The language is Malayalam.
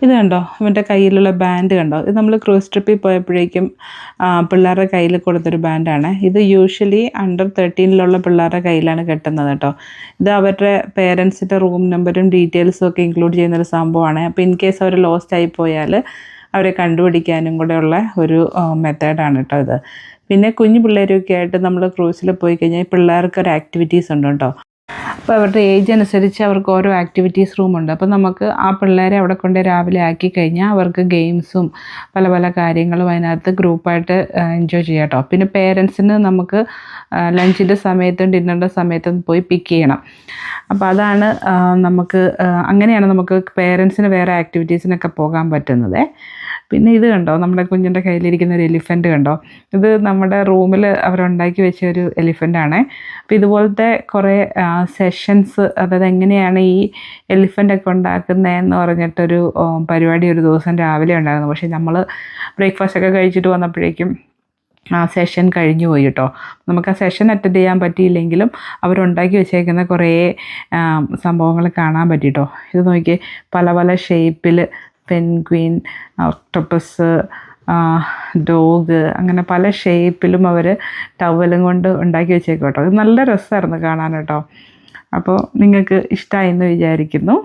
ഇത് കണ്ടോ, ഇവൻ്റെ കയ്യിലുള്ള ബാൻഡ് കണ്ടോ? ഇത് നമ്മൾ ക്രൂസ് ട്രിപ്പിൽ പോയപ്പോഴേക്കും പിള്ളേരുടെ കയ്യിൽ കൊടുത്തൊരു ബാൻഡാണ്. ഇത് യൂഷ്വലി അണ്ടർ 13 പിള്ളേരുടെ കയ്യിലാണ് കെട്ടുന്നത് കേട്ടോ. ഇത് അവരുടെ പേരൻസിൻ്റെ റൂം നമ്പറും ഡീറ്റെയിൽസും ഒക്കെ ഇൻക്ലൂഡ് ചെയ്യുന്നൊരു സംഭവമാണ്. അപ്പോൾ ഇൻ കേസ് അവർ ലോസ്റ്റ് ആയി പോയാൽ അവരെ കണ്ടുപിടിക്കാനും കൂടെയുള്ള ഒരു മെത്തേഡാണ് കേട്ടോ ഇത്. പിന്നെ കുഞ്ഞു പിള്ളേരൊക്കെ ആയിട്ട് നമ്മൾ ക്രൂസിൽ പോയി കഴിഞ്ഞാൽ പിള്ളേർക്കൊരു ആക്ടിവിറ്റീസ് ഉണ്ട് കേട്ടോ. അപ്പോൾ അവരുടെ ഏജ് അനുസരിച്ച് അവർക്ക് ഓരോ ആക്ടിവിറ്റീസ് റൂമുണ്ട്. അപ്പോൾ നമുക്ക് ആ പിള്ളേരെ അവിടെ കൊണ്ട് രാവിലെ ആക്കി കഴിഞ്ഞാൽ അവർക്ക് ഗെയിംസും പല പല കാര്യങ്ങളും അതിനകത്ത് ഗ്രൂപ്പായിട്ട് എൻജോയ് ചെയ്യാം കേട്ടോ. പിന്നെ പേരൻസിന് നമുക്ക് ലഞ്ചിൻ്റെ സമയത്തും ഡിന്നറിൻ്റെ സമയത്തും പോയി പിക്ക് ചെയ്യണം. അപ്പോൾ അതാണ് നമുക്ക് അങ്ങനെയാണ് നമുക്ക് പേരൻസിന് വേറെ ആക്ടിവിറ്റീസിനൊക്കെ പോകാൻ പറ്റുന്നത്. പിന്നെ ഇത് കണ്ടോ, നമ്മുടെ കുഞ്ഞിൻ്റെ കയ്യിലിരിക്കുന്ന ഒരു എലിഫൻറ്റ് കണ്ടോ? ഇത് നമ്മുടെ റൂമിൽ അവരുണ്ടാക്കി വെച്ച ഒരു എലിഫൻ്റാണ്. അപ്പോൾ ഇതുപോലത്തെ കുറേ സെഷൻസ്, അതായത് എങ്ങനെയാണ് ഈ എലിഫൻ്റൊക്കെ ഉണ്ടാക്കുന്നതെന്ന് പറഞ്ഞിട്ടൊരു പരിപാടി ഒരു ദിവസം രാവിലെ ഉണ്ടായിരുന്നു. പക്ഷേ നമ്മൾ ബ്രേക്ക്ഫാസ്റ്റൊക്കെ കഴിച്ചിട്ട് വന്നപ്പോഴേക്കും ആ സെഷൻ കഴിഞ്ഞു പോയി കേട്ടോ. നമുക്ക് ആ സെഷൻ അറ്റൻഡ് ചെയ്യാൻ പറ്റിയില്ലെങ്കിലും അവരുണ്ടാക്കി വെച്ചേക്കുന്ന കുറേ സംഭവങ്ങൾ കാണാൻ പറ്റി കേട്ടോ. ഇത് നോക്കി, പല പല ഷേപ്പിൽ പെൻഗ്വിൻ, ഒക്ടോപ്പസ്, ഡോഗ്, അങ്ങനെ പല ഷേപ്പിലും അവർ ടവലും കൊണ്ട് ഉണ്ടാക്കി വെച്ചേക്കും കേട്ടോ. ഇത് നല്ല രസമായിരുന്നു കാണാൻ കേട്ടോ. അപ്പോൾ നിങ്ങൾക്ക് ഇഷ്ടമായി എന്ന് വിചാരിക്കുന്നു.